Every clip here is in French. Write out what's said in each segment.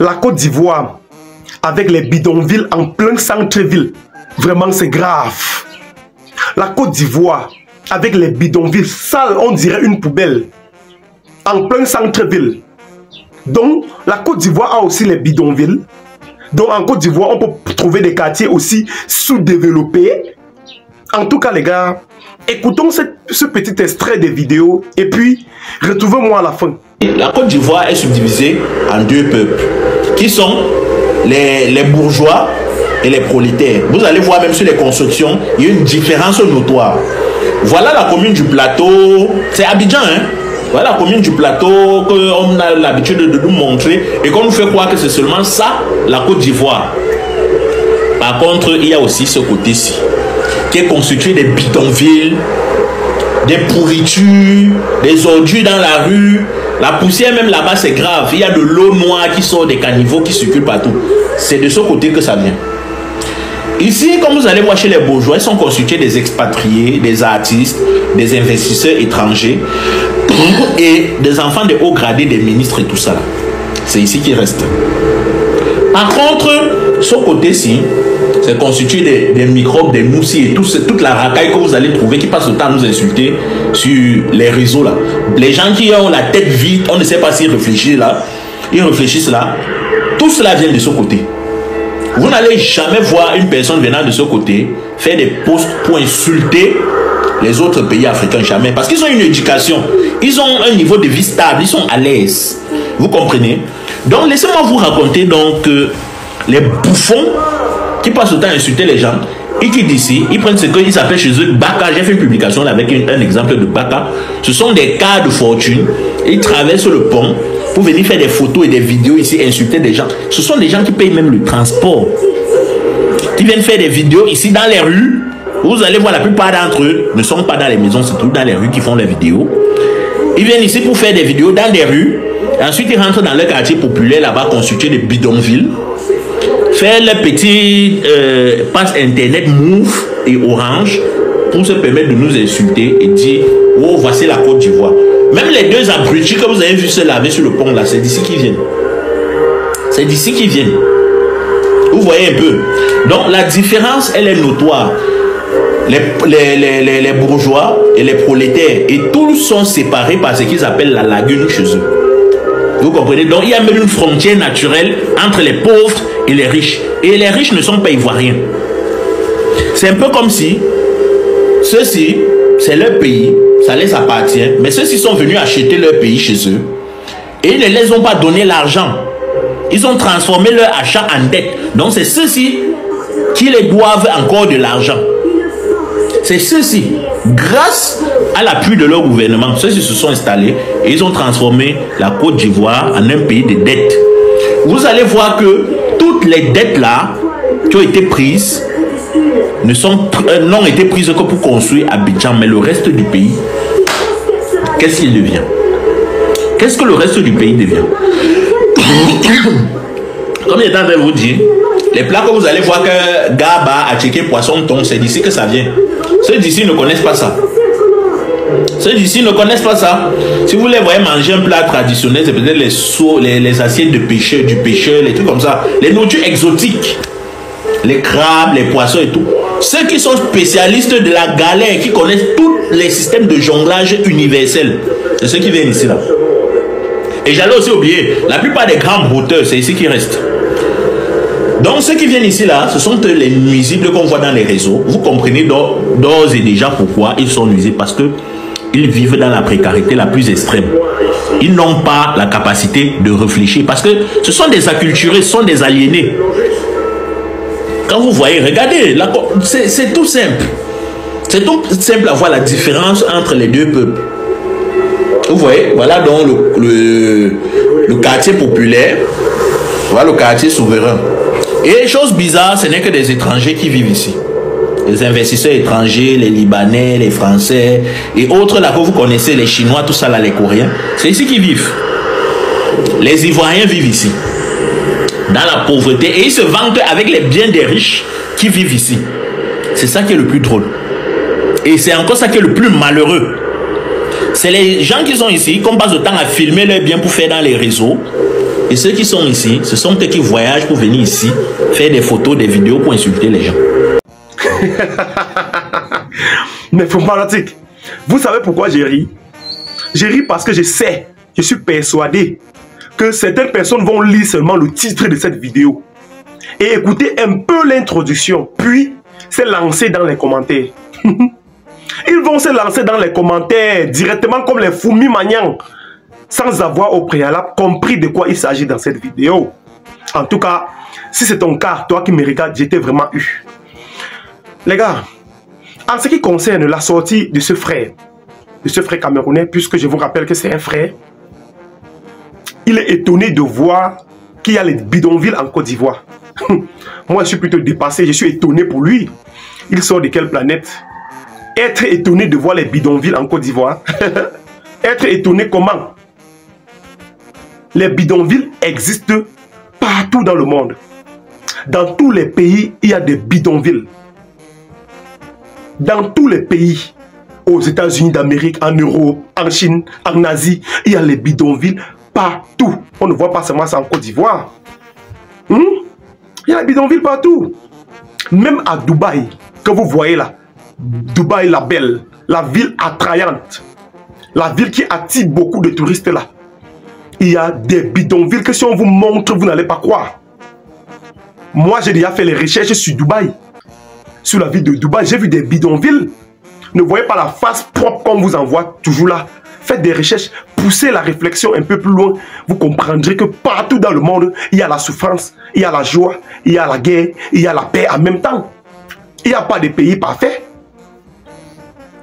La Côte d'Ivoire, avec les bidonvilles en plein centre-ville, vraiment c'est grave. La Côte d'Ivoire, avec les bidonvilles sales, on dirait une poubelle, en plein centre-ville. Donc, la Côte d'Ivoire a aussi les bidonvilles. Donc, en Côte d'Ivoire, on peut trouver des quartiers aussi sous-développés. En tout cas, les gars, écoutons ce petit extrait des vidéos et puis retrouvez-moi à la fin. La Côte d'Ivoire est subdivisée en deux peuples, qui sont les bourgeois et les prolétaires. Vous allez voir même sur les constructions, il y a une différence notoire. Voilà la commune du plateau, c'est Abidjan, hein? Voilà la commune du plateau qu'on a l'habitude de nous montrer et qu'on nous fait croire que c'est seulement ça, la Côte d'Ivoire. Par contre, il y a aussi ce côté-ci, qui est constitué des bidonvilles, des pourritures, des ordures dans la rue. La poussière même là-bas, c'est grave. Il y a de l'eau noire qui sort des caniveaux qui circulent partout. C'est de ce côté que ça vient. Ici, comme vous allez voir chez les bourgeois, ils sont constitués des expatriés, des artistes, des investisseurs étrangers et des enfants de haut gradé, des ministres et tout ça. C'est ici qu'ils restent. Par contre, ce côté-ci, c'est constitué des microbes, des moussis et toute la racaille que vous allez trouver qui passe le temps à nous insulter sur les réseaux là. Les gens qui ont la tête vide, on ne sait pas s'ils réfléchissent là. Ils réfléchissent là. Tout cela vient de ce côté. Vous n'allez jamais voir une personne venant de ce côté faire des posts pour insulter les autres pays africains, jamais. Parce qu'ils ont une éducation, ils ont un niveau de vie stable, ils sont à l'aise. Vous comprenez? Donc laissez-moi vous raconter donc les bouffons qui passent le temps à insulter les gens et qui d'ici, ils prennent ce qu'ils appellent chez eux Baka. J'ai fait une publication là avec un exemple de Baka. Ce sont des cas de fortune. Ils traversent le pont pour venir faire des photos et des vidéos ici, insulter des gens. Ce sont des gens qui payent même le transport. Qui viennent faire des vidéos ici dans les rues. Vous allez voir, la plupart d'entre eux ne sont pas dans les maisons, c'est tout dans les rues qui font les vidéos. Ils viennent ici pour faire des vidéos dans des rues. Ensuite, ils rentrent dans leur quartier populaire là-bas, constitué de bidonvilles. Faire leur petit passe internet Move et Orange pour se permettre de nous insulter et dire oh, voici la Côte d'Ivoire. Même les deux abrutis que vous avez vu se laver sur le pont là, c'est d'ici qu'ils viennent. C'est d'ici qu'ils viennent. Vous voyez un peu. Donc la différence, elle est notoire. Les bourgeois et les prolétaires, et tous sont séparés par ce qu'ils appellent la lagune chez eux. Vous comprenez? Donc il y a même une frontière naturelle entre les pauvres et les riches. Et les riches ne sont pas ivoiriens. C'est un peu comme si ceux-ci, c'est leur pays, ça les appartient, mais ceux-ci sont venus acheter leur pays chez eux et ils ne les ont pas donné l'argent. Ils ont transformé leur achat en dette. Donc c'est ceux-ci qui les doivent encore de l'argent. C'est ceux-ci, grâce à l'appui de leur gouvernement, ceux-ci se sont installés et ils ont transformé la Côte d'Ivoire en un pays de dettes. Vous allez voir que toutes les dettes là qui ont été prises n'ont été prises que pour construire Abidjan, mais le reste du pays, qu'est-ce qu'il devient? Qu'est-ce que le reste du pays devient? Comme j'étais en train de vous dire, les plats que vous allez voir que Gaba, Attiqué, Poisson, Thon, c'est d'ici que ça vient. Ceux d'ici ne connaissent pas ça. Ceux d'ici ne connaissent pas ça. Si vous les voyez manger un plat traditionnel, c'est peut-être les assiettes de pêcheurs, du pêcheur, les trucs comme ça. Les nourritures exotiques. Les crabes, les poissons et tout. Ceux qui sont spécialistes de la galère, qui connaissent tous les systèmes de jonglage universel, c'est ceux qui viennent ici là. Et j'allais aussi oublier, la plupart des grands brouteurs, c'est ici qui restent. Donc ceux qui viennent ici là, ce sont les nuisibles qu'on voit dans les réseaux. Vous comprenez d'ores et déjà pourquoi ils sont nuisibles. Parce que ils vivent dans la précarité la plus extrême. Ils n'ont pas la capacité de réfléchir. Parce que ce sont des acculturés, ce sont des aliénés. Quand vous voyez, regardez, c'est tout simple. C'est tout simple à voir la différence entre les deux peuples. Vous voyez, voilà donc le quartier populaire, voilà le quartier souverain. Et chose bizarre, ce n'est que des étrangers qui vivent ici. Les investisseurs étrangers, les Libanais, les Français et autres là que vous connaissez, les Chinois, tout ça là, les Coréens, c'est ici qu'ils vivent. Les Ivoiriens vivent ici, dans la pauvreté, et ils se vantent avec les biens des riches qui vivent ici. C'est ça qui est le plus drôle. Et c'est encore ça qui est le plus malheureux. C'est les gens qui sont ici, qu'on passe le temps à filmer leurs biens pour faire dans les réseaux. Et ceux qui sont ici, ce sont eux qui voyagent pour venir ici, faire des photos, des vidéos pour insulter les gens. Mais Fanatique, vous savez pourquoi j'ai ri? J'ai ri parce que je sais, je suis persuadé que certaines personnes vont lire seulement le titre de cette vidéo et écouter un peu l'introduction, puis se lancer dans les commentaires. Ils vont se lancer dans les commentaires directement comme les fourmis maniants, sans avoir au préalable compris de quoi il s'agit dans cette vidéo. En tout cas, si c'est ton cas, toi qui me regardes, j'étais vraiment eu. Les gars, en ce qui concerne la sortie de ce frère camerounais, puisque je vous rappelle que c'est un frère, il est étonné de voir qu'il y a les bidonvilles en Côte d'Ivoire. Moi, je suis plutôt dépassé, je suis étonné pour lui. Il sort de quelle planète? Être étonné de voir les bidonvilles en Côte d'Ivoire. Être étonné comment? Les bidonvilles existent partout dans le monde. Dans tous les pays, il y a des bidonvilles. Dans tous les pays, aux États-Unis d'Amérique, en Europe, en Chine, en Asie, il y a les bidonvilles partout. On ne voit pas seulement ça en Côte d'Ivoire. Il y a les bidonvilles partout. Même à Dubaï, que vous voyez là, Dubaï la belle, la ville attrayante, la ville qui attire beaucoup de touristes là. Il y a des bidonvilles que si on vous montre, vous n'allez pas croire. Moi, j'ai déjà fait les recherches sur Dubaï. Sur la ville de Dubaï, j'ai vu des bidonvilles. Ne voyez pas la face propre qu'on vous envoie toujours là. Faites des recherches, poussez la réflexion un peu plus loin. Vous comprendrez que partout dans le monde, il y a la souffrance, il y a la joie, il y a la guerre, il y a la paix en même temps. Il n'y a pas de pays parfait.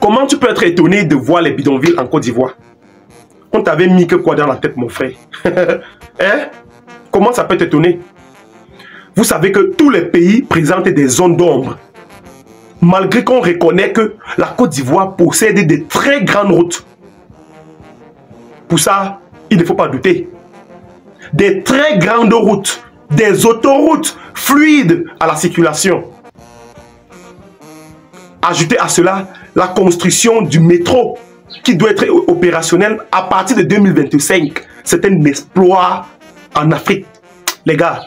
Comment tu peux être étonné de voir les bidonvilles en Côte d'Ivoire? On t'avait mis que quoi dans la tête, mon frère? Hein? Comment ça peut t'étonner? Vous savez que tous les pays présentent des zones d'ombre. Malgré qu'on reconnaît que la Côte d'Ivoire possède de très grandes routes. Pour ça, il ne faut pas douter. Des très grandes routes, des autoroutes fluides à la circulation. Ajoutez à cela la construction du métro qui doit être opérationnel à partir de 2025. C'est un exploit en Afrique. Les gars,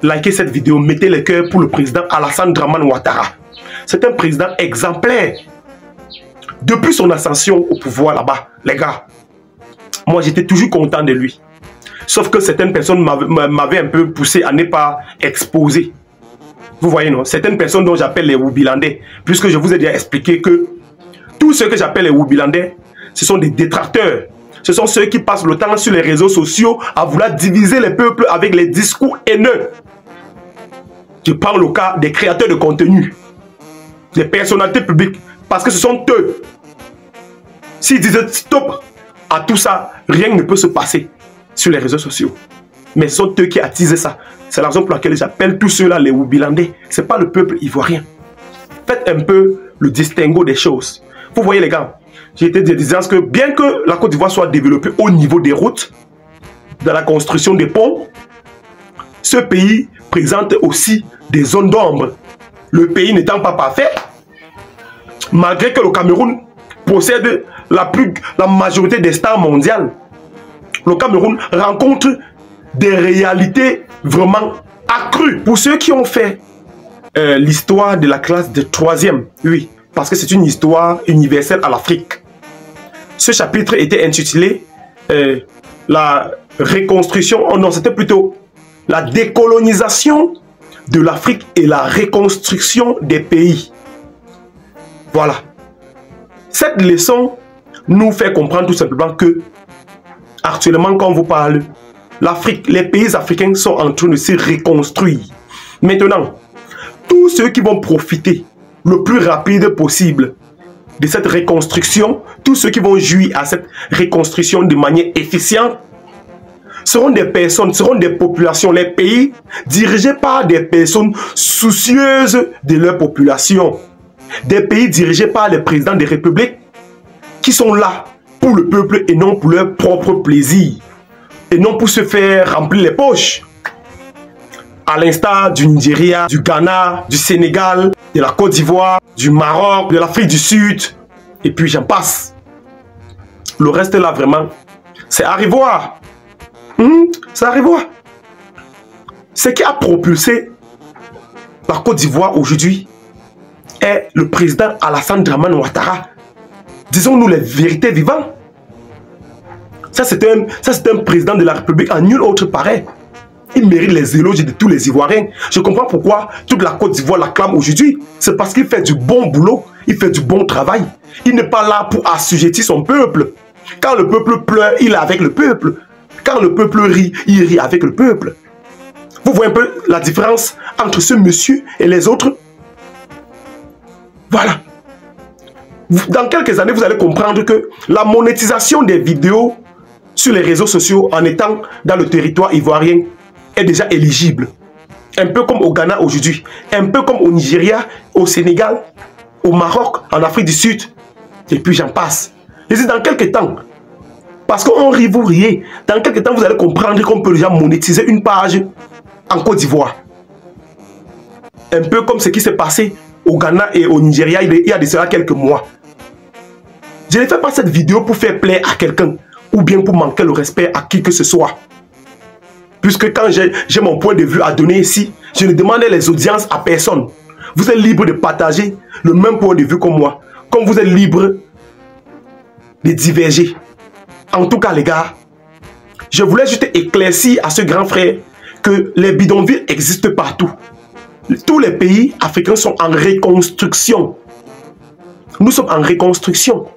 likez cette vidéo, mettez le cœur pour le président Alassane Dramane Ouattara. C'est un président exemplaire. Depuis son ascension au pouvoir là-bas, les gars, moi j'étais toujours content de lui. Sauf que certaines personnes m'avaient un peu poussé à ne pas exposer. Vous voyez, non? Certaines personnes dont j'appelle les Wubilandais, puisque je vous ai déjà expliqué que tous ceux que j'appelle les Wubilandais, ce sont des détracteurs. Ce sont ceux qui passent le temps sur les réseaux sociaux à vouloir diviser les peuples avec les discours haineux. Je parle au cas des créateurs de contenu, des personnalités publiques, parce que ce sont eux. S'ils disaient stop à tout ça, rien ne peut se passer sur les réseaux sociaux. Mais ce sont eux qui attisent ça. C'est la raison pour laquelle j'appelle tous ceux-là les Wubilandais. Ce n'est pas le peuple ivoirien. Faites un peu le distinguo des choses. Vous voyez les gars, j'ai été disant que bien que la Côte d'Ivoire soit développée au niveau des routes, dans la construction des ponts, ce pays présente aussi des zones d'ombre. Le pays n'étant pas parfait, malgré que le Cameroun possède la majorité des stars mondiales, le Cameroun rencontre des réalités vraiment accrues. Pour ceux qui ont fait l'histoire de la classe de 3e, oui, parce que c'est une histoire universelle à l'Afrique. Ce chapitre était intitulé la reconstruction, oh non, c'était plutôt la décolonisation de l'Afrique et la reconstruction des pays. Voilà. Cette leçon nous fait comprendre tout simplement que actuellement, quand on vous parle, l'Afrique, les pays africains sont en train de se reconstruire. Maintenant, tous ceux qui vont profiter le plus rapide possible de cette reconstruction, tous ceux qui vont jouir à cette reconstruction de manière efficiente, seront des personnes, seront des populations, les pays dirigés par des personnes soucieuses de leur population. Des pays dirigés par les présidents des républiques qui sont là pour le peuple et non pour leur propre plaisir. Et non pour se faire remplir les poches. À l'instar du Nigeria, du Ghana, du Sénégal, de la Côte d'Ivoire, du Maroc, de l'Afrique du Sud, et puis j'en passe. Le reste là vraiment, c'est à revoir. Ça arrivera. Ce qui a propulsé la Côte d'Ivoire aujourd'hui est le président Alassane Dramane Ouattara. Disons-nous les vérités vivantes. Ça, c'est un président de la République en nul autre pareil. Il mérite les éloges de tous les Ivoiriens. Je comprends pourquoi toute la Côte d'Ivoire l'acclame aujourd'hui. C'est parce qu'il fait du bon boulot, il fait du bon travail. Il n'est pas là pour assujettir son peuple. Quand le peuple pleure, il est avec le peuple. Quand le peuple rit, il rit avec le peuple. Vous voyez un peu la différence entre ce monsieur et les autres? Voilà. Dans quelques années, vous allez comprendre que la monétisation des vidéos sur les réseaux sociaux en étant dans le territoire ivoirien est déjà éligible. Un peu comme au Ghana aujourd'hui, un peu comme au Nigeria, au Sénégal, au Maroc, en Afrique du Sud, et puis j'en passe. Et c'est dans quelques temps, parce qu'on rit, vous riez, dans quelques temps, vous allez comprendre qu'on peut déjà monétiser une page en Côte d'Ivoire. Un peu comme ce qui s'est passé au Ghana et au Nigeria il y a de cela quelques mois. Je ne fais pas cette vidéo pour faire plaisir à quelqu'un ou bien pour manquer le respect à qui que ce soit. Puisque quand j'ai mon point de vue à donner ici, je ne demande les audiences à personne. Vous êtes libre de partager le même point de vue que moi. Comme vous êtes libre de diverger. En tout cas, les gars, je voulais juste éclaircir à ce grand frère que les bidonvilles existent partout. Tous les pays africains sont en reconstruction. Nous sommes en reconstruction.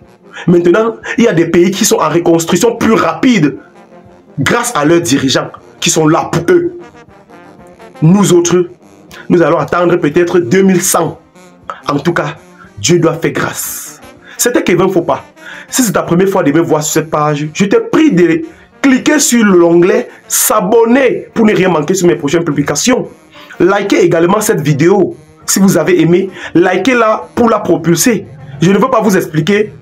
Maintenant, il y a des pays qui sont en reconstruction plus rapide grâce à leurs dirigeants qui sont là pour eux. Nous autres, nous allons attendre peut-être 2100. En tout cas, Dieu doit faire grâce. C'était Kevin Fopa. Si c'est ta première fois de me voir sur cette page, je te prie de cliquer sur l'onglet s'abonner pour ne rien manquer sur mes prochaines publications. Likez également cette vidéo si vous avez aimé. Likez-la pour la propulser. Je ne veux pas vous expliquer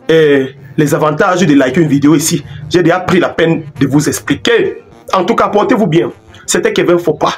les avantages de liker une vidéo ici. J'ai déjà pris la peine de vous expliquer. En tout cas, portez-vous bien. C'était Kevin Fopa.